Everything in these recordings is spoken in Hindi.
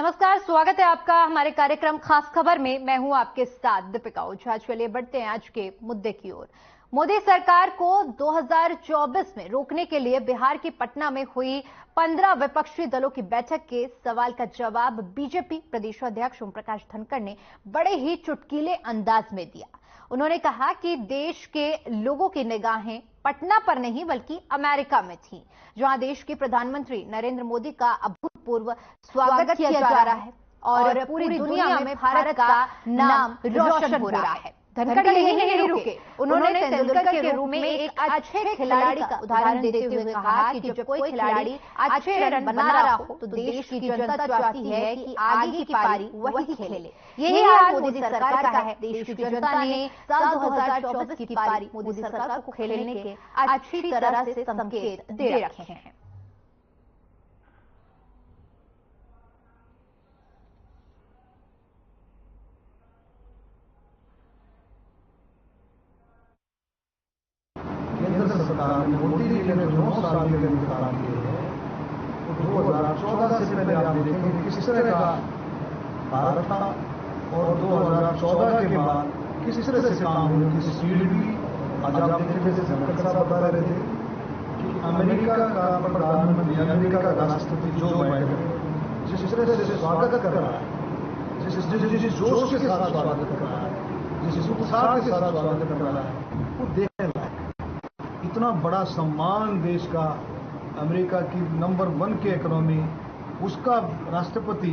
नमस्कार, स्वागत है आपका हमारे कार्यक्रम खास खबर में। मैं हूं आपके साथ दीपिका ओझा। चलिए बढ़ते हैं आज के मुद्दे की ओर। मोदी सरकार को 2024 में रोकने के लिए बिहार के पटना में हुई 15 विपक्षी दलों की बैठक के सवाल का जवाब बीजेपी प्रदेश अध्यक्ष ओम प्रकाश धनखड़ ने बड़े ही चुटकीले अंदाज में दिया। उन्होंने कहा कि देश के लोगों की निगाहें पटना पर नहीं बल्कि अमेरिका में थी, जहां देश के प्रधानमंत्री नरेंद्र मोदी का अभूतपूर्व स्वागत किया जा रहा है और पूरी दुनिया में भारत का नाम रोशन हो रहा है। धनखड़ यही नहीं रुके, उन्होंने तेंदुलकर के रूप में एक अच्छे खिलाड़ी का उदाहरण देते हुए कहा कि जब कोई खिलाड़ी अच्छे रन बना रहा हो तो देश की जनता चाहती है कि आगे की पारी वही खेले। यही हाल मोदी सरकार का है। देश की जनता ने साल 2024 की पारी मोदी सरकार को खेलने के अच्छी तरह से संकेत दे रखे हैं। केंद्र सरकार ने मोदी जी ने 9 साल के लिए काम किए हैं, तो 2014 से पहले आप देखेंगे किस तरह का भारत था और 2014 के बाद किस तरह से काम हुए, किस स्पीड भी। आज आप देखेंगे जैसे धनखड़ साहब बता रहे थे कि अमेरिका का प्रधानमंत्री, अमेरिका का राष्ट्रपति जो बाइडेन जिस तरह से स्वागत कर रहा है, जिस जोश के साथ स्वागत कर रहा है, जिस उत्साह के साथ स्वागत कर रहा है, वो देखने लायक। इतना बड़ा सम्मान देश का, अमेरिका की नंबर 1 की इकोनॉमी, उसका राष्ट्रपति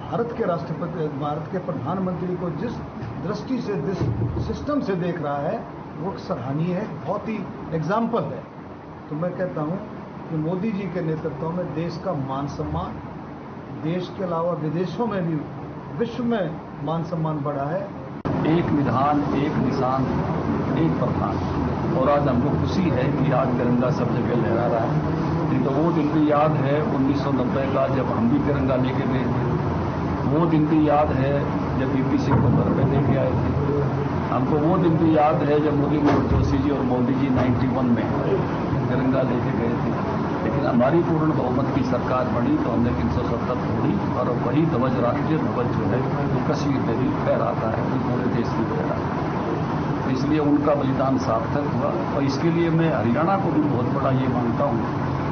भारत के प्रधानमंत्री को जिस दृष्टि से, जिस सिस्टम से देख रहा है, वो सराहनीय है, बहुत ही एग्जाम्पल है। तो मैं कहता हूं कि मोदी जी के नेतृत्व में देश का मान सम्मान, देश के अलावा विदेशों में भी, विश्व में मान सम्मान बढ़ा है। एक विधान, एक निशान, एक प्रधान। और आज हमको खुशी है कि आज तिरंगा सब जगह लहरा रहा है। नहीं तो वो दिन भी याद है 1990 का, जब हम भी तिरंगा लेके गए थे। वो दिन भी याद है जब वीपी सिंह को घर पे लेके आए थे। हमको वो दिन भी याद है जब मोदी जोशी जी और मोदी जी 91 में तिरंगा लेके गए थे। लेकिन हमारी पूर्ण बहुमत की सरकार बनी तो हमने 370 तोड़ी और वही ध्वज, राष्ट्रीय ध्वज जो है वो कश्मीर में भी फहराता है, पूरे देश में फहराता है। इसलिए उनका बलिदान सार्थक हुआ। और इसके लिए मैं हरियाणा को भी बहुत बड़ा ये मानता हूँ।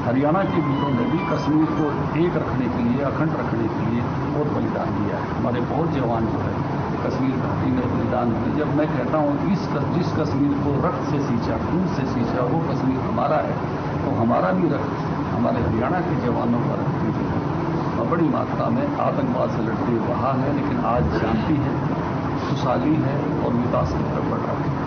हरियाणा के वीरों ने भी कश्मीर को एक रखने के लिए, अखंड रखने के लिए बहुत बलिदान दिया है। हमारे बहुत जवान जो है कश्मीर घाटी में बलिदान दिए। जब मैं कहता हूँ जिस कश्मीर को रक्त से सींचा, खून से सींचा, वो कश्मीर हमारा है, तो हमारा भी रक्त, हमारे हरियाणा के जवानों का रक्त भी है। बड़ी मात्रा में आतंकवाद से लड़ते हुए रहा है, लेकिन आज शांति है, खुशहाली है और विकास की तरफ बढ़ रहा है।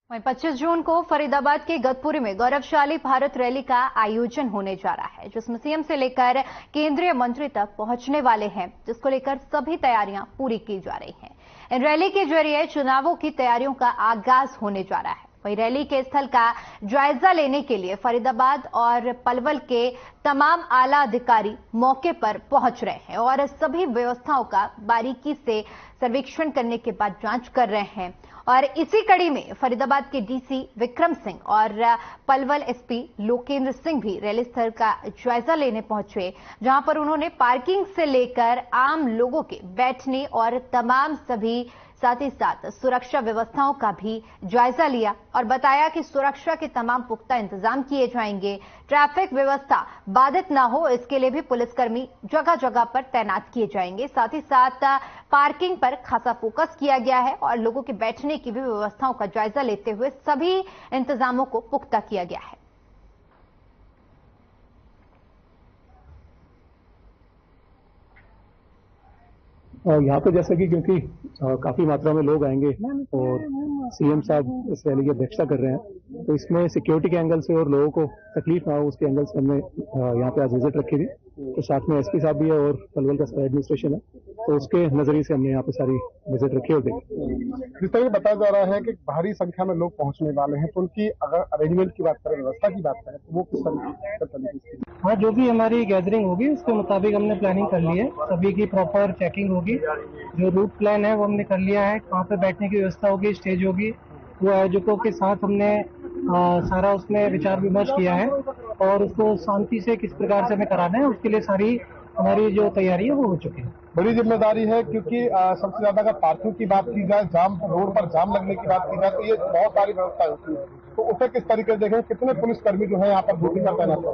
वहीं 25 जून को फरीदाबाद के गतपुरी में गौरवशाली भारत रैली का आयोजन होने जा रहा है, जिसमें सीएम से लेकर केंद्रीय मंत्री तक पहुंचने वाले हैं, जिसको लेकर सभी तैयारियां पूरी की जा रही हैं। इन रैली के जरिए चुनावों की तैयारियों का आगाज होने जा रहा है। वहीं रैली के स्थल का जायजा लेने के लिए फरीदाबाद और पलवल के तमाम आला अधिकारी मौके पर पहुंच रहे हैं और सभी व्यवस्थाओं का बारीकी से सर्वेक्षण करने के बाद जांच कर रहे हैं। और इसी कड़ी में फरीदाबाद के डीसी विक्रम सिंह और पलवल एसपी लोकेंद्र सिंह भी रैली स्थल का जायजा लेने पहुंचे, जहां पर उन्होंने पार्किंग से लेकर आम लोगों के बैठने और तमाम सभी साथ ही साथ सुरक्षा व्यवस्थाओं का भी जायजा लिया और बताया कि सुरक्षा के तमाम पुख्ता इंतजाम किए जाएंगे। ट्रैफिक व्यवस्था बाधित ना हो, इसके लिए भी पुलिसकर्मी जगह जगह पर तैनात किए जाएंगे। साथ ही साथ पार्किंग पर खासा फोकस किया गया है और लोगों के बैठने की भी व्यवस्थाओं का जायजा लेते हुए सभी इंतजामों को पुख्ता किया गया है। यहाँ पे जैसा कि क्योंकि काफी मात्रा में लोग आएंगे और सीएम साहब इस रैली की अध्यक्षता कर रहे हैं, तो इसमें सिक्योरिटी के एंगल से और लोगों को तकलीफ ना हो उसके एंगल से हमने यहाँ पे आज विजिट रखी थी। तो साथ में एसपी साहब भी है और पलवल का एडमिनिस्ट्रेशन है, तो उसके नजरिए से हमने यहाँ पे सारी विजिट रखी और देखी। जिस तरह बताया जा रहा है कि भारी संख्या में लोग पहुंचने वाले हैं, तो उनकी अगर अरेंजमेंट की बात करें, व्यवस्था की बात करें, तो वो किस तरीके से? हाँ, जो भी हमारी गैदरिंग होगी उसके मुताबिक हमने प्लानिंग कर ली है। सभी की प्रॉपर चेकिंग होगी। जो रूट प्लान है वो हमने कर लिया है। कहाँ पे बैठने की व्यवस्था होगी, स्टेज होगी, वो आयोजकों के साथ हमने सारा उसमें विचार विमर्श किया है और उसको शांति से किस प्रकार से हमें कराना है, उसके लिए सारी हमारी जो तैयारी है वो हो चुकी है। बड़ी जिम्मेदारी है, क्योंकि सबसे ज्यादा अगर पार्किंग की बात की जाए, जाम रोड पर जाम लगने की बात की जाए, तो ये बहुत सारी व्यवस्था होती है। तो उसे किस तरीके से देखें, कितने पुलिसकर्मी जो है यहाँ पर ड्यूटी पर तैनात है।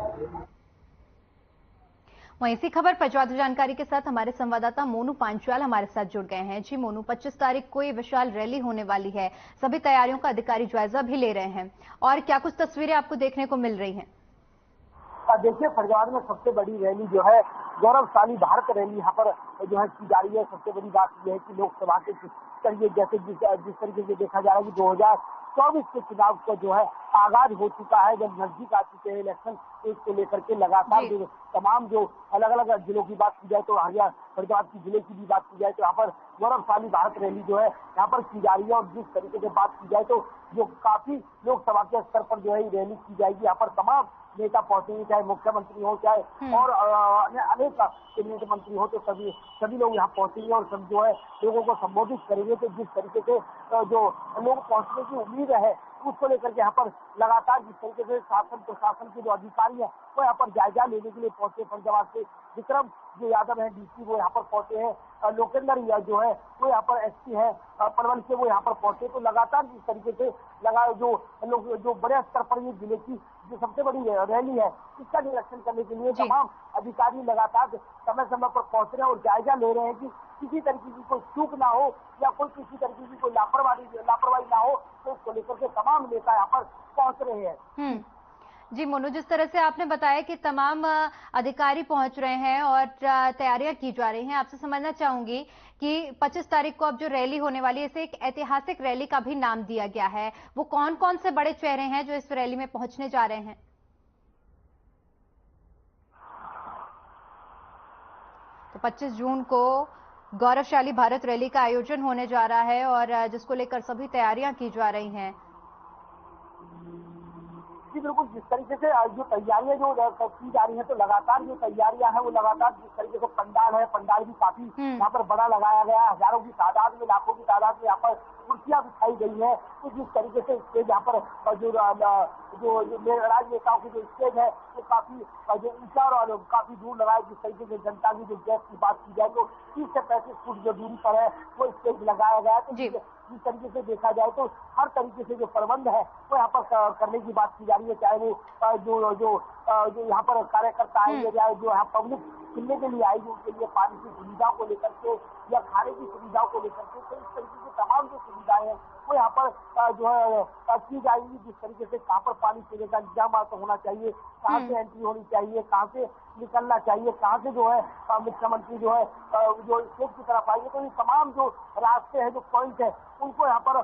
वहीं इसी खबर पर ज्यादा जानकारी के साथ हमारे संवाददाता मोनू पांचाल हमारे साथ जुड़ गए हैं। जी मोनू, 25 तारीख को ये विशाल रैली होने वाली है, सभी तैयारियों का अधिकारी जायजा भी ले रहे हैं, और क्या कुछ तस्वीरें आपको देखने को मिल रही हैं? देखिए, फरीदाबाद में सबसे बड़ी रैली जो है गौरवशाली भारत रैली यहाँ पर जो है की जा रही है। सबसे बड़ी बात यह है कि लोकसभा के करिए जैसे जिस तरीके से देखा जा रहा है कि 2024 के चुनाव का जो है आगाज हो चुका है, जब नजदीक आ चुके हैं इलेक्शन, इसको लेकर के लगातार जो तमाम जो अलग अलग जिलों की बात की जाए तो हरियाणा फरीदाबाद की जिले की भी बात की जाए तो यहाँ पर गौरवशाली भारत रैली जो है यहाँ पर की जा रही है। और जिस तरीके से बात की जाए तो जो काफी लोकसभा के स्तर पर जो है रैली की जाएगी, यहाँ पर तमाम नेता पहुंचेंगे, चाहे मुख्यमंत्री हो चाहे और अनेक केंद्रीय मंत्री हो, तो सभी लोग यहाँ पहुंचेंगे और सब जो है लोगों को संबोधित करेंगे। तो जिस तरीके से जो लोग पहुंचने की उम्मीद है उसको लेकर के यहाँ पर लगातार जिस तरीके से शासन प्रशासन के जो अधिकारी है वो यहाँ पर जायजा लेने के लिए पहुंचे। फरीदाबाद से विक्रम जो यादव है डीसी वो यहाँ पर पहुंचे हैं, लोकेंद्र जो है वो यहाँ पर एसपी है पलवल से वो यहाँ पर पहुंचे। तो लगातार जिस तरीके से जो बड़े स्तर पर ये जिले की जो सबसे बड़ी रैली है इसका निरीक्षण करने के लिए तमाम अधिकारी लगातार समय समय पर पहुंच रहे हैं और जायजा ले रहे हैं कि किसी तरीके की कोई चूक ना हो या किसी तरीके की कोई लापरवाही ना हो, तो इसको लेकर के तमाम नेता यहाँ पर पहुंच रहे हैं। जी मोनू, जिस तरह से आपने बताया कि तमाम अधिकारी पहुंच रहे हैं और तैयारियां की जा रही हैं, आपसे समझना चाहूंगी कि 25 तारीख को अब जो रैली होने वाली है इसे एक ऐतिहासिक रैली का भी नाम दिया गया है, वो कौन कौन से बड़े चेहरे हैं जो इस रैली में पहुंचने जा रहे हैं? तो 25 जून को गौरवशाली भारत रैली का आयोजन होने जा रहा है और जिसको लेकर सभी तैयारियां की जा रही हैं। जी बिल्कुल, जिस तरीके से जो तैयारियां जो की जा रही है तो लगातार जो तैयारियां हैं वो लगातार जिस तरीके से पंडाल भी काफी यहाँ पर बड़ा लगाया गया है, हजारों की तादाद में लाखों की तादाद में यहाँ पर कुर्सियां बिछाई गई है। तो जिस तरीके से स्टेज यहाँ पर जो राजनेताओं की जो स्टेज है वो काफी जो ऊंचा और काफी दूर लगा है। जिस तरीके से जनता की जो गैस की बात की जाए तो 30 से 35 फुट जो दूरी पर है वो स्टेज लगाया गया है। तो जिस तरीके से देखा जाए तो हर तरीके से जो प्रबंध है वो यहाँ पर करने की बात की जा रही है, चाहे वो जो यहाँ पर कार्यकर्ता आएंगे या जो यहाँ पब्लिक सुनने के लिए आएगी उनके लिए पानी की सुविधाओं को लेकर के या खाने की सुविधाओं को लेकर के, तो इस तरीके से तमाम जो सुविधाएं हैं वो यहाँ पर जो है की जाएगी। जिस तरीके से कहाँ पर पानी पीने का इंतजाम होना चाहिए, कहाँ से एंट्री होनी चाहिए, कहाँ से निकलना चाहिए, कहाँ से जो है मुख्यमंत्री जो है जो स्टेज की तरफ आएंगे, तो ये तमाम जो रास्ते हैं जो पॉइंट है उनको यहाँ पर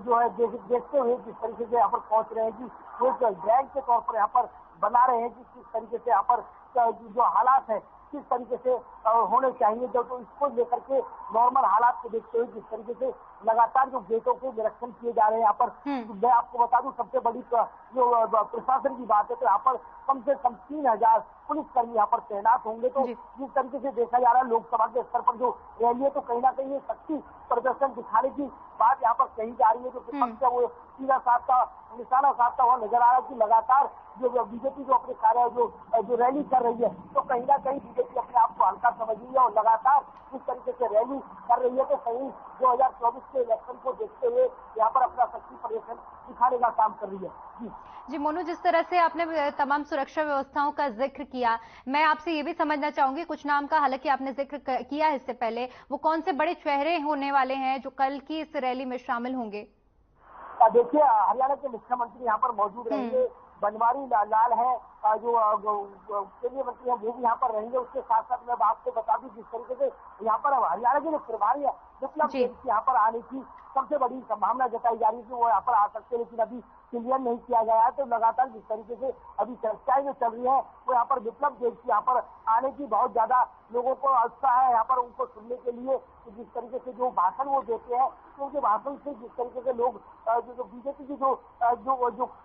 जो है देखते हुए जिस तरीके से यहाँ पर पहुंच रहे हैं कि वो ड्रैग के तौर पर यहाँ पर बना रहे हैं कि किस तरीके से यहाँ पर जो हालात है किस तरीके से होने चाहिए, जब तो इसको लेकर के नॉर्मल हालात को देखते हुए जिस तरीके से लगातार जो गेटों के निरीक्षण किए जा रहे हैं यहाँ पर। मैं आपको बता दूं सबसे बड़ी जो प्रशासन की बात है तो यहाँ पर कम से कम 3000 पुलिसकर्मी यहाँ पर तैनात होंगे। तो जिस तरीके से देखा जा रहा है लोकसभा के स्तर पर जो रैली है तो कहीं ना कहीं शक्ति प्रदर्शन दिखाने की बात यहाँ पर कही जा रही है। जो विपक्ष है वो सीधा साधता निशाना साधता हुआ नजर आ रहा है कि लगातार जो बीजेपी जो अपने कार्य जो रैली कर रही है तो कहीं ना कहीं बीजेपी अपने आप को हल्का समझ रही है और लगातार जिस तरीके से रैली कर रही है तो कहीं 2024 के इलेक्शन को देखते हुए यहाँ पर अपना शक्ति प्रदर्शन दिखाने का काम कर रही है। जी मोनू, जिस तरह से आपने तमाम सुरक्षा व्यवस्थाओं का जिक्र किया, मैं आपसे ये भी समझना चाहूंगी कुछ नाम का, हालांकि आपने जिक्र किया है इससे पहले, वो कौन से बड़े चेहरे होने वाले हैं जो कल की इस रैली में शामिल होंगे? देखिए, हरियाणा के मुख्यमंत्री यहाँ पर मौजूद रहेंगे, बनवारी लाल है जो केंद्रीय मंत्री है वो भी यहाँ पर रहेंगे। उसके साथ साथ मैं आपको बता दूं जिस तरीके से यहाँ पर हरियाणा के जो प्रभारी है विप्लव देव यहाँ पर आने की सबसे बड़ी संभावना जताई जा रही है कि वो यहाँ पर आ सकते हैं, लेकिन अभी क्लियर नहीं किया गया है। तो लगातार जिस तरीके से अभी चर्चाएं जो चल रही है वो यहाँ पर विप्लव देव यहाँ पर आने की बहुत ज्यादा लोगों को उत्साह है यहाँ पर उनको सुनने के लिए। जिस तरीके से जो भाषण वो देते हैं तो उनके भाषण से जिस तरीके से लोग जो बीजेपी की जो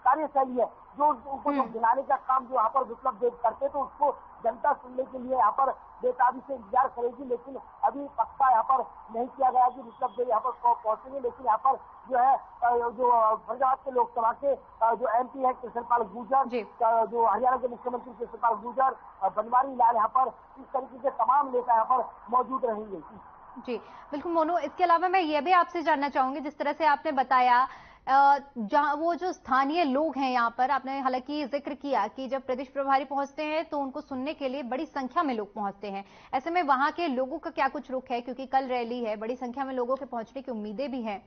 कार्यशैली है जो उनको जो दिलाने का काम जो यहाँ पर विप्लव देव करते तो उसको जनता सुनने के लिए यहाँ पर बेताबी से इंतजार करेगी, लेकिन अभी पक्का यहाँ पर नहीं किया गया कि मतलब जो यहाँ पर पहुंचेंगे। लेकिन यहाँ पर जो है जो फरीदाबाद के लोकसभा के जो MP है कृष्णपाल गुर्जर, जो हरियाणा के मुख्यमंत्री कृष्णपाल गुर्जर, बनवारी लाल, यहाँ पर इस तरीके के तमाम नेता यहाँ पर मौजूद रहेंगे। जी बिल्कुल मोनू, इसके अलावा मैं ये भी आपसे जानना चाहूंगी, जिस तरह से आपने बताया जहां वो जो स्थानीय लोग हैं यहाँ पर, आपने हालांकि जिक्र किया कि जब प्रदेश प्रभारी पहुंचते हैं तो उनको सुनने के लिए बड़ी संख्या में लोग पहुंचते हैं। ऐसे में वहां के लोगों का क्या कुछ रुख है, क्योंकि कल रैली है, बड़ी संख्या में लोगों के पहुंचने की उम्मीदें भी हैं।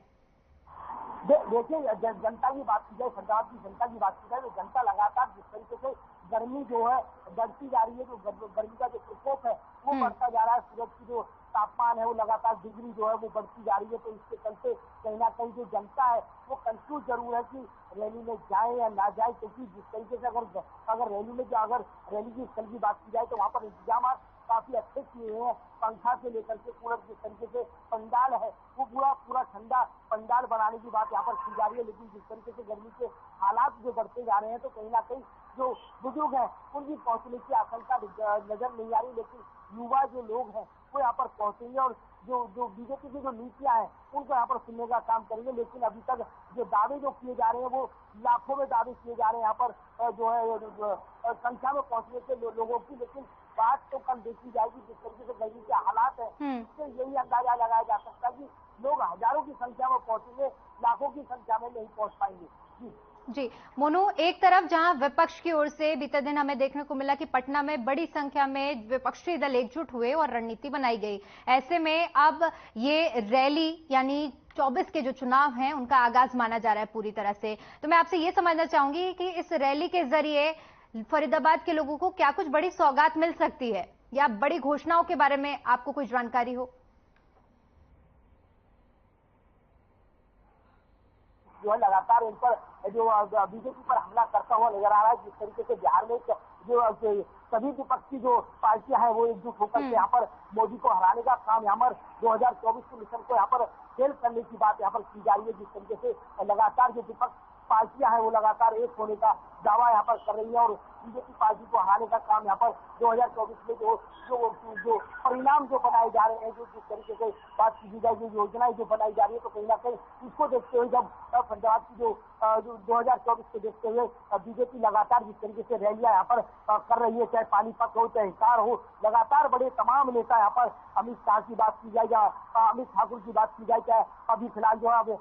देखिए, जनता की बात की जाए, फरीदाबाद की जनता की बात की जाए, तो जनता लगातार जिस तरीके से गर्मी जो है बढ़ती जा रही है, जो गर्मी का जो प्रकोप है वो बढ़ता जा रहा है, सूरज की जो तापमान है वो लगातार डिग्री जो है वो बढ़ती जा रही है। तो इसके चलते कहीं ना कहीं जो जनता है वो कंफ्यूज जरूर है कि रैली में जाए या ना जाए, क्योंकि जिस तरीके से अगर रैली में अगर रैली की स्थल की बात की जाए तो वहाँ पर इंतजाम काफी अच्छे किए हैं। पंखा से लेकर के पूरा जिस तरीके से पंडाल है वो पूरा ठंडा पंडाल बनाने की बात यहाँ पर की जा रही है। लेकिन जिस तरीके से गर्मी के हालात जो बढ़ते जा रहे हैं तो कहीं ना कहीं जो बुजुर्ग हैं उनकी पहुंचने की आशंका नजर नहीं आ रही, लेकिन युवा जो लोग हैं वो यहाँ पर पहुंचेंगे और जो बीजेपी की जो नीतियां हैं उनको यहाँ पर सुनने का काम करेंगे। लेकिन अभी तक जो दावे जो किए जा रहे हैं वो लाखों में दावे किए जा रहे हैं यहाँ पर जो है संख्या में पहुंचने के लोगों की, लेकिन बात तो कल देखी जाएगी। जिस तरीके से गर्मी के हालात है इससे यही अंदाजा लगाया जा सकता है कि लोग हजारों की संख्या में पहुंचेंगे, लाखों की संख्या में नहीं पहुंच पाएंगे। जी मोनू, एक तरफ जहां विपक्ष की ओर से बीते दिन हमें देखने को मिला कि पटना में बड़ी संख्या में विपक्षी दल एकजुट हुए और रणनीति बनाई गई, ऐसे में अब ये रैली यानी 24 के जो चुनाव हैं उनका आगाज माना जा रहा है पूरी तरह से। तो मैं आपसे ये समझना चाहूंगी कि इस रैली के जरिए फरीदाबाद के लोगों को क्या कुछ बड़ी सौगात मिल सकती है, या बड़ी घोषणाओं के बारे में आपको कुछ जानकारी हो? जो है लगातार इन पर जो बीजेपी पर हमला करता हुआ नजर आ रहा है। जिस तरीके से बिहार में जो सभी विपक्षी जो पार्टियां हैं वो एकजुट होकर के यहाँ पर मोदी को हराने का काम यहाँ पर 2024 के मिशन को यहाँ पर फेल करने की बात यहाँ पर की जा रही है। जिस तरीके से लगातार जो विपक्ष पार्टियां हैं वो लगातार एक होने का दावा यहाँ पर कर रही है और बीजेपी पार्टी को हराने का काम यहाँ पर 2024 में जो परिणाम जो बनाए जा रहे हैं, जो जिस तरीके से बात की जाए, जो योजनाएं जो बनाई जा रही है, तो कहीं ना कहीं इसको देखते हुए जब फरीदाबाद की जो 2024 को देखते हुए बीजेपी लगातार जिस तरीके से रैलियां यहाँ पर कर रही है, चाहे पानीपत हो चाहे हिसार हो, लगातार बड़े तमाम नेता यहाँ पर अमित शाह की बात की जाए या अमित ठाकुर की बात की जाए, चाहे अभी फिलहाल जो है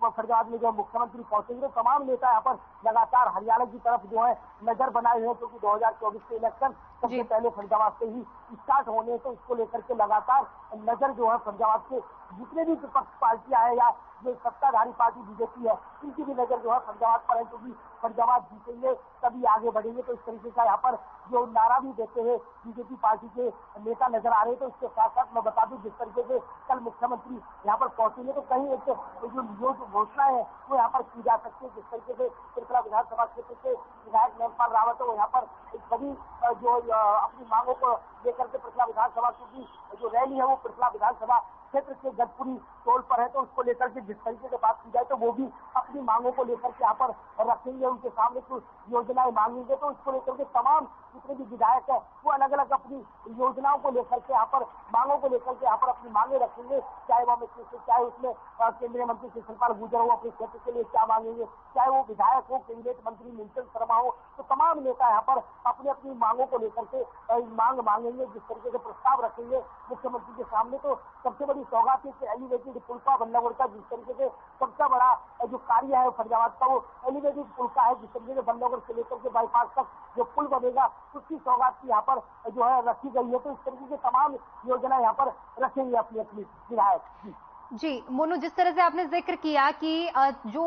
फरीदाबाद में जो मुख्यमंत्री पहुंचेंगे, तमाम नेता यहाँ पर लगातार हरियाणा की तरफ जो है नजर बनाए हुए हैं, क्योंकि 2024 के इलेक्शन सबसे पहले फरीदाबाद से ही स्टार्ट होने, तो इसको लेकर के लगातार नजर जो है फरीदाबाद के जितने भी विपक्ष पार्टियां हैं या जो सत्ताधारी पार्टी बीजेपी है इनकी भी नजर जो है फरीदाबाद पर है, क्योंकि फरीदाबाद जीतेंगे तभी आगे बढ़ेंगे। तो इस तरीके का यहाँ पर जो नारा भी देते हुए बीजेपी पार्टी के नेता नजर आ रहे हैं। तो इसके साथ साथ मैं बता दूं, जिस तरीके से कल मुख्यमंत्री यहाँ पर पहुंचेंगे तो कहीं एक जो घोषणा है वो यहाँ पर की जा सकती है। जिस तरीके से त्रिपुरा विधानसभा क्षेत्र के विधायक नैनपाल रावत है वो यहाँ पर सभी जो अपनी मांगों को लेकर के त्रिपुरा विधानसभा की जो रैली है वो त्रिपुरा विधानसभा क्षेत्र के गजपुरी टोल पर है, तो उसको लेकर के जिस तरीके से बात की जाए तो वो भी अपनी मांगों को लेकर के यहाँ पर रखेंगे, उनके सामने कुछ योजनाएं मांगेंगे। तो इसको लेकर के तमाम जितने भी विधायक है वो अलग अलग अपनी योजनाओं को लेकर के यहाँ पर मांगों को लेकर के यहाँ पर अपनी मांगे रखेंगे, चाहे उसमें केंद्रीय मंत्री कृष्णपाल गुर्जर हो अपने क्षेत्र के लिए क्या मांगेंगे, चाहे वो विधायक हो, कैबिनेट मंत्री नीलकंठ शर्मा हो, तो तमाम नेता यहाँ पर अपनी अपनी मांगों को लेकर के मांग मांगेंगे, जिस तरीके से प्रस्ताव रखेंगे मुख्यमंत्री के सामने। तो सबसे बड़ी सौगात है एलिवेटेड पुल का बल्लभगढ़ का, जिस तरीके से सबसे बड़ा जो कार्य है फरीदाबाद का वो एलिवेटेड पुल का है, जिस तरीके से बल्लभगढ़ से लेकर के बाईपास तक जो पुल बनेगा उसकी सौगात की यहाँ पर जो है रखी गई है। तो इस तरीके से तमाम योजना यहाँ पर रखेंगे अपनी अपनी विधायक। जी मोनू, जिस तरह से आपने जिक्र किया कि जो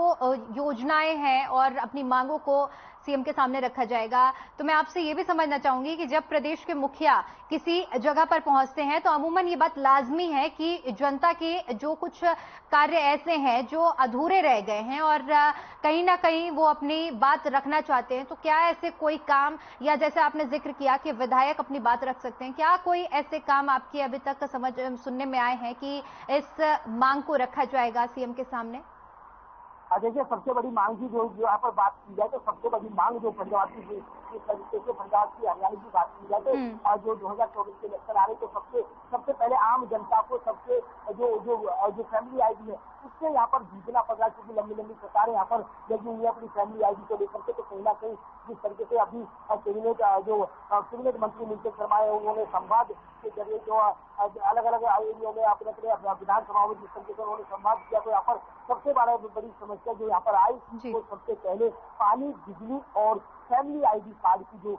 योजनाएं हैं और अपनी मांगों को सीएम के सामने रखा जाएगा, तो मैं आपसे ये भी समझना चाहूंगी कि जब प्रदेश के मुखिया किसी जगह पर पहुंचते हैं तो अमूमन ये बात लाजमी है कि जनता के जो कुछ कार्य ऐसे हैं जो अधूरे रह गए हैं और कहीं ना कहीं वो अपनी बात रखना चाहते हैं, तो क्या ऐसे कोई काम, या जैसे आपने जिक्र किया कि विधायक अपनी बात रख सकते हैं, क्या कोई ऐसे काम आपके अभी तक सुनने में आए हैं कि इस मांग को रखा जाएगा सीएम के सामने? देखिए सबसे बड़ी मांग की जो यहाँ पर बात की जाए तो सबसे बड़ी मांग जो पंजाब की पंजाब की हरियाणा की बात की जाए तो जो 2024 के इलेक्शन आ रहे तो सबसे पहले आम जनता को सबसे जो फैमिली आईडी है उससे यहाँ पर जीतना पड़ रहा है, क्योंकि लंबी लंबी कतारें यहाँ पर लगी हुई है अपनी फैमिली आईडी को लेकर के। तो कहीं ना कहीं जिस तरीके से अभी कैबिनेट मंत्री नीतीश शर्मा है उन्होंने संवाद के जरिए जो अलग अलग एरियो में अपने अपने विधानसभाओं में जिस तरीके से उन्होंने संवाद किया तो यहाँ पर सबसे बड़ी समस्या जो यहाँ पर आई वो सबसे पहले पानी, बिजली और फैमिली आईडी कार्ड की जो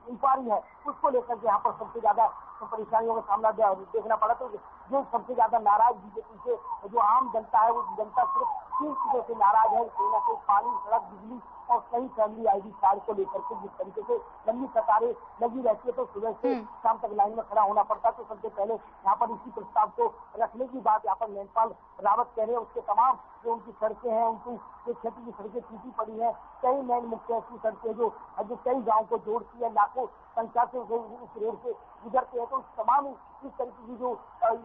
इंक्वायरी है उसको लेकर के यहाँ पर सबसे ज्यादा परेशानियों का सामना देखना पड़ा। तो जो सबसे ज्यादा नाराज बीजेपी से जो आम जनता है वो जनता सिर्फ 3 चीजों से नाराज है, कहीं ना कहीं पानी, सड़क, बिजली और कई फैमिली आईडी कार्ड को लेकर के जिस तरीके से लंबी कतारें लगी रहती है तो सुबह से शाम तक लाइन में खड़ा होना पड़ता है। तो सबसे पहले यहाँ पर इसी प्रस्ताव को रखने की बात यहाँ पर लेखपाल रावत कह रहे हैं। उसके तमाम जो उनकी सड़कें हैं, उनकी जो क्षेत्र की सड़कें टूटी पड़ी है, कई नई मुख्य ऐसी सड़कें जो कई गाँव को जोड़ती है, लाखों संख्या से उस रोड से गुजरते हैं, तो तमाम इस तरीके की जो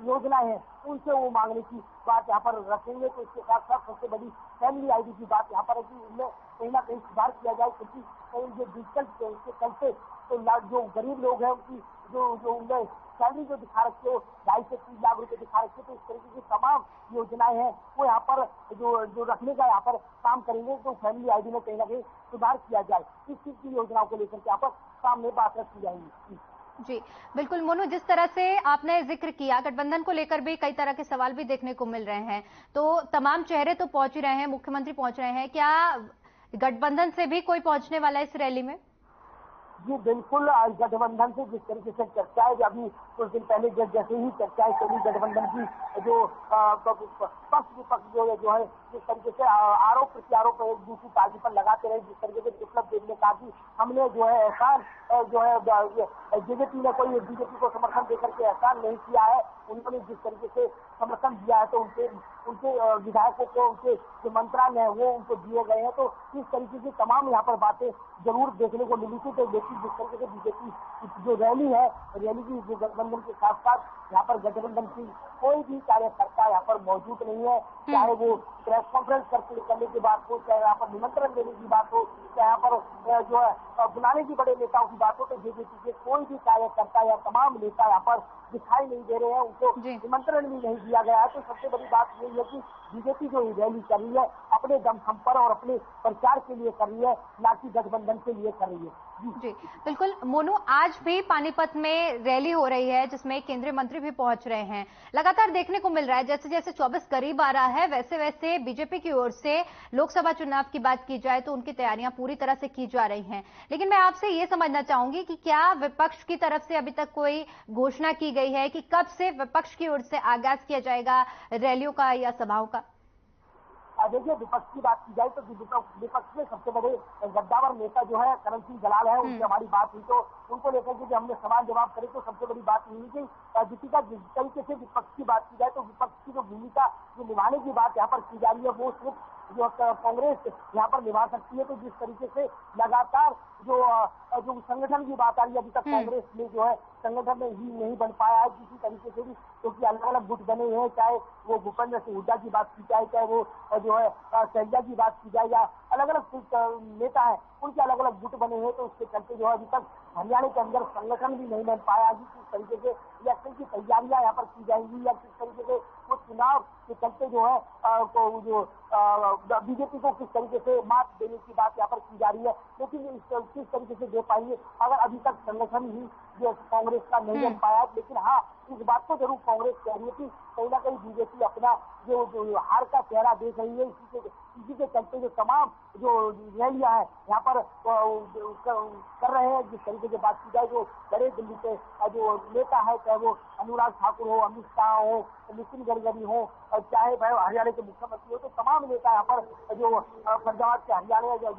योजनाएं हैं उनसे वो मांगने की बात यहाँ पर रखेंगे। तो इसके साथ साथ सबसे बड़ी फैमिली आईडी की बात यहाँ पर है कि उनमें कहीं ना कहीं सुधार किया जाए, क्योंकि कहीं जो डिजिटल के चलते तो जो गरीब लोग हैं उनकी जो उनमें सैलरी जो दिखा रखी है 2.5 से 3 लाख रुपए दिखा रखी है। तो इस तरीके की तमाम योजनाएं हैं वो यहाँ पर जो रखने का यहाँ पर काम करेंगे। तो फैमिली आईडी में कहीं ना कहीं सुधार किया जाए, इस चीज की योजनाओं को लेकर के यहाँ पर सामने बात रखी जाएगी। जी बिल्कुल मोनू, जिस तरह से आपने जिक्र किया गठबंधन को लेकर भी कई तरह के सवाल भी देखने को मिल रहे हैं, तो तमाम चेहरे तो पहुंच ही रहे हैं, मुख्यमंत्री पहुंच रहे हैं, क्या गठबंधन से भी कोई पहुंचने वाला है इस रैली में? जी बिल्कुल, गठबंधन से जिस तरीके से चर्चाएं अभी कुछ दिन पहले जैसे ही चर्चाएं चली गठबंधन की जो पक्ष विपक्ष जो है जिस तरीके से आरोप प्रत्यारोप एक दूसरी पार्टी पर लगाते रहे, जिस तरीके से विप्लव देव ने कहा कि हमने जो है एहसान जो है जेजेपी ने कोई बीजेपी को समर्थन देकर के एहसान नहीं किया है, उन्होंने जिस तरीके से समर्थन दिया है तो उनके विधायकों को उनके जो मंत्रालय है वो उनको दिए गए हैं। तो इस तरीके की तमाम यहाँ पर बातें जरूर देखने को मिली थी। तो लेकिन जिस तरीके से बीजेपी जो रैली है, रैली की जो गठबंधन के साथ साथ यहाँ पर गठबंधन की कोई भी कार्यकर्ता यहाँ पर मौजूद नहीं है, चाहे वो प्रेस कॉन्फ्रेंस करने की बात हो, चाहे यहाँ पर निमंत्रण देने की बात हो, चाहे यहाँ पर जो है बुलाने की बड़े नेताओं की बात हो, तो बीजेपी के कोई भी कार्यकर्ता या तमाम नेता यहाँ पर दिखाई नहीं दे रहे हैं, उनको निमंत्रण भी नहीं दिया गया है। तो सबसे बड़ी बात यही है कि बीजेपी जो रैली कर रही है अपने दमखम पर और अपने प्रचार के लिए कर रही है, ना कि गठबंधन के लिए कर रही है। जी बिल्कुल मोनू, आज भी पानीपत में रैली हो रही है जिसमें केंद्रीय मंत्री भी पहुंच रहे हैं। लगातार देखने को मिल रहा है जैसे जैसे 24 करीब आ रहा है वैसे वैसे बीजेपी की ओर से लोकसभा चुनाव की बात की जाए तो उनकी तैयारियां पूरी तरह से की जा रही हैं। लेकिन मैं आपसे ये समझना चाहूंगी कि क्या विपक्ष की तरफ से अभी तक कोई घोषणा की गई है कि कब से विपक्ष की ओर से आगाज किया जाएगा रैलियों का या सभाओं का? देखिए विपक्ष की बात की जाए तो विपक्ष में सबसे बड़े गद्दावर नेता जो है करण सिंह जलाल है, उनसे हमारी बात हुई तो उनको लेकर के हमने सवाल जवाब करे तो सबसे बड़ी बात हुई कि दीपिका जिस तरीके से विपक्ष की बात की जाए तो विपक्ष की जो भूमिका जो निभाने की बात यहाँ पर की जा रही है वो सिर्फ जो कांग्रेस यहाँ पर निभा सकती है। तो जिस तरीके से लगातार जो संगठन की बात आ रही है, अभी तक कांग्रेस में जो है संगठन में ही नहीं बन पाया है किसी तरीके से भी, क्योंकि अलग अलग गुट बने हैं, चाहे वो भूपेंद्र सिंह हुड्डा की बात की जाए, चाहे वो जो है शैलजा की बात की जाए, या अलग अलग नेता है उनके अलग अलग गुट बने हैं। तो उसके चलते जो है अभी तक हरियाणा के अंदर संगठन भी नहीं बन पाया है। किस तरीके से इलेक्शन की तैयारियां यहाँ पर की जाएंगी या किस तरीके से वो चुनाव के चलते जो है जो बीजेपी को किस तरीके से मात देने की बात यहाँ पर की जा रही है, लेकिन किस तरीके से दे पाएंगे अगर अभी तक संगठन ही जो कांग्रेस का नहीं बन पाया। लेकिन हाँ, इस बात को जरूर कांग्रेस कह रही है कि कहीं ना कहीं बीजेपी अपना जो हार का चेहरा देख रही है, इसी के चलते जो तमाम जो रैलियां हैं यहाँ पर कर रहे हैं। जिस तरीके से बात की जाए जो बड़े दिल्ली के जो नेता है, चाहे वो अनुराग ठाकुर हो, अमित शाह हो, नितिन गडकरी हो, चाहे भाई हरियाणा के मुख्यमंत्री हो, तो तमाम नेता यहाँ पर जो फरीदाबाद के हरियाणा के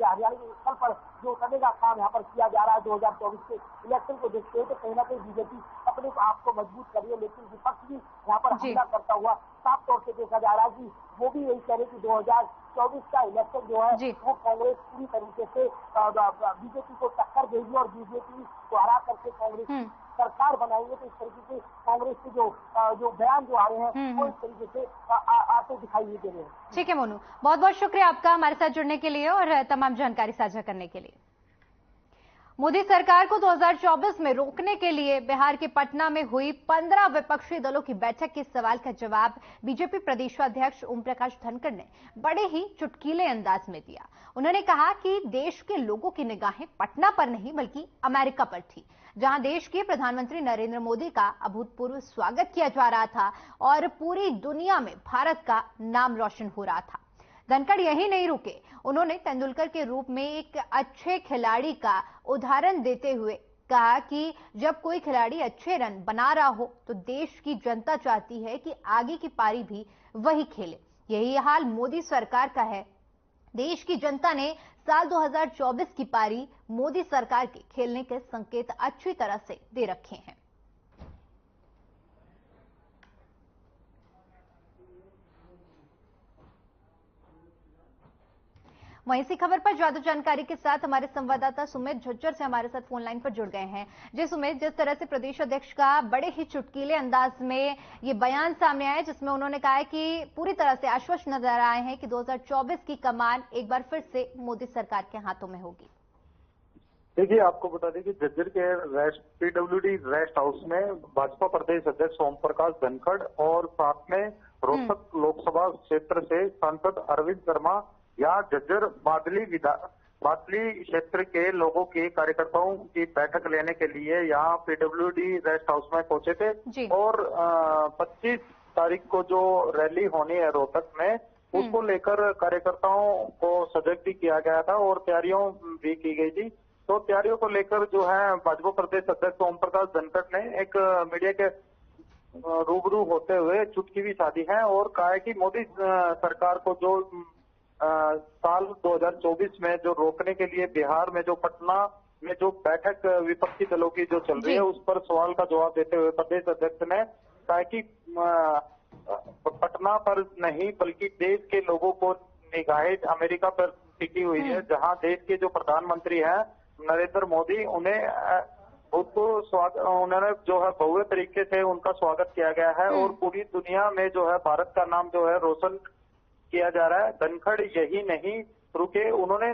स्थल पर जो करने का काम यहाँ पर किया जा रहा है 2024 के इलेक्शन को देखते हुए, तो कहीं ना कहीं बीजेपी अपने आप को मजबूत कर रही है। लेकिन विपक्ष भी यहाँ पर हमला करता हुआ साफ तौर से देखा जा रहा है कि वो भी यही कह रहे कि 2024 का इलेक्शन जो है वो कांग्रेस पूरी तरीके से बीजेपी को टक्कर देगी और बीजेपी को हरा करके कांग्रेस सरकार बनाएंगे तो इस तरीके से कांग्रेस के जो बयान जो आ रहे हैं वो इस तरीके से आते दिखाई नहीं दे रहे हैं। ठीक है मोनू, बहुत बहुत शुक्रिया आपका हमारे साथ जुड़ने के लिए और तमाम जानकारी साझा करने के लिए। मोदी सरकार को 2024 में रोकने के लिए बिहार के पटना में हुई 15 विपक्षी दलों की बैठक के सवाल का जवाब बीजेपी प्रदेशाध्यक्ष ओम प्रकाश धनखड़ ने बड़े ही चुटकीले अंदाज में दिया। उन्होंने कहा कि देश के लोगों की निगाहें पटना पर नहीं बल्कि अमेरिका पर थी, जहां देश के प्रधानमंत्री नरेंद्र मोदी का अभूतपूर्व स्वागत किया जा रहा था और पूरी दुनिया में भारत का नाम रोशन हो रहा था। धनखड़ यही नहीं रुके, उन्होंने तेंदुलकर के रूप में एक अच्छे खिलाड़ी का उदाहरण देते हुए कहा कि जब कोई खिलाड़ी अच्छे रन बना रहा हो तो देश की जनता चाहती है कि आगे की पारी भी वही खेले। यही हाल मोदी सरकार का है। देश की जनता ने साल 2024 की पारी मोदी सरकार के खेलने के संकेत अच्छी तरह से दे रखे हैं। वहीं इसी खबर पर ज्यादा जानकारी के साथ हमारे संवाददाता सुमित झज्जर से हमारे साथ फोन लाइन पर जुड़ गए हैं। जी सुमित, जिस तरह से प्रदेश अध्यक्ष का बड़े ही चुटकीले अंदाज में ये बयान सामने आया जिसमें उन्होंने कहा है कि पूरी तरह से आश्वस्त नजर आए हैं कि 2024 की कमान एक बार फिर से मोदी सरकार के हाथों में होगी। देखिए, आपको बता दें कि झज्जर के पीडब्ल्यूडी रेस्ट हाउस में भाजपा प्रदेश अध्यक्ष ओम प्रकाश धनखड़ और साथ में रोहतक लोकसभा क्षेत्र से सांसद अरविंद शर्मा यहाँ झज्जर बादली क्षेत्र के लोगों के कार्यकर्ताओं की बैठक लेने के लिए यहाँ पीडब्ल्यूडी रेस्ट हाउस में पहुंचे थे और 25 तारीख को जो रैली होनी है रोहतक में उसको लेकर कार्यकर्ताओं को सजग भी किया गया था और तैयारियों भी की गई थी। तो तैयारियों को लेकर जो है भाजपा प्रदेश अध्यक्ष ओम प्रकाश धनखड़ ने एक मीडिया के रूबरू होते हुए चुटकी भी साधी है और कहा है कि मोदी सरकार को जो साल 2024 में जो रोकने के लिए बिहार में जो पटना में जो बैठक विपक्षी दलों की जो चल रही है उस पर सवाल का जवाब देते हुए प्रदेश अध्यक्ष ने कहा कि पटना पर नहीं बल्कि देश के लोगों को निगाहें अमेरिका पर टिकी हुई है, जहां देश के जो प्रधानमंत्री हैं नरेंद्र मोदी उन्होंने जो है भव्य तरीके से उनका स्वागत किया गया है और पूरी दुनिया में जो है भारत का नाम जो है रोशन किया जा रहा है। धनखड़ यही नहीं रुके, उन्होंने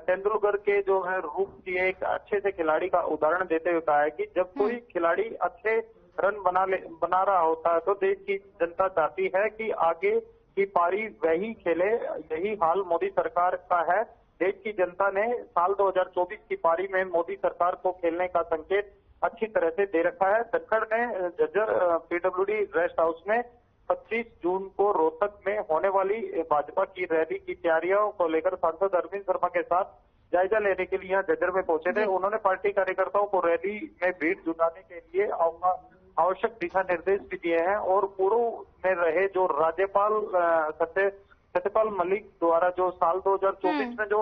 तेंदुलकर के जो है रूप की एक अच्छे से खिलाड़ी का उदाहरण देते हुए कहा है कि जब कोई खिलाड़ी अच्छे रन बना रहा होता है तो देश की जनता चाहती है कि आगे की पारी वही खेले। यही हाल मोदी सरकार का है। देश की जनता ने साल 2024 की पारी में मोदी सरकार को खेलने का संकेत अच्छी तरह से दे रखा है। धनखड़ ने झज्जर पीडब्ल्यूडी रेस्ट हाउस में 25 जून को रोहतक में होने वाली भाजपा की रैली की तैयारियों को लेकर सांसद अरविंद शर्मा के साथ जायजा लेने के लिए यहाँ झज्जर में पहुंचे थे। उन्होंने पार्टी कार्यकर्ताओं को रैली में भीड़ जुटाने के लिए आवश्यक दिशा निर्देश भी दिए हैं और पूर्व में रहे जो राज्यपाल सत्यपाल मलिक द्वारा जो साल 2024 में जो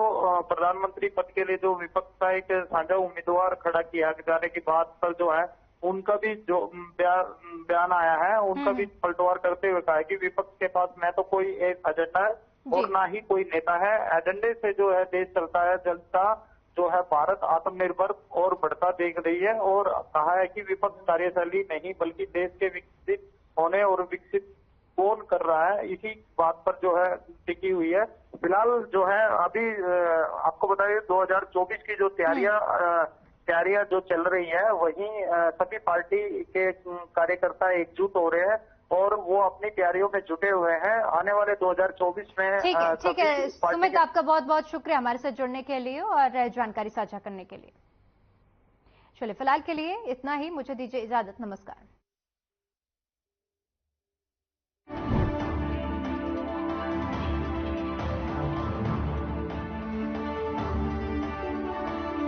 प्रधानमंत्री पद के लिए जो विपक्ष का एक साझा उम्मीदवार खड़ा किया जाने की बात पर जो है उनका भी जो बयान आया है उनका भी पलटवार करते हुए कहा है कि विपक्ष के पास न तो कोई एक एजेंडा है और ना ही कोई नेता है। एजेंडे से जो है देश चलता है। जनता जो है भारत आत्मनिर्भर और बढ़ता देख रही है और कहा है कि विपक्ष कार्यशैली नहीं बल्कि देश के विकसित होने और विकसित कौन कर रहा है इसी बात पर जो है टिकी हुई है। फिलहाल जो है अभी आपको बताइए 2024 की जो तैयारियां जो चल रही है वहीं सभी पार्टी के कार्यकर्ता एकजुट हो रहे हैं और वो अपनी तैयारियों में जुटे हुए हैं। आने वाले 2024 में ठीक है सुमित, आपका बहुत बहुत शुक्रिया हमारे साथ जुड़ने के लिए और जानकारी साझा करने के लिए। चलिए फिलहाल के लिए इतना ही, मुझे दीजिए इजाजत, नमस्कार।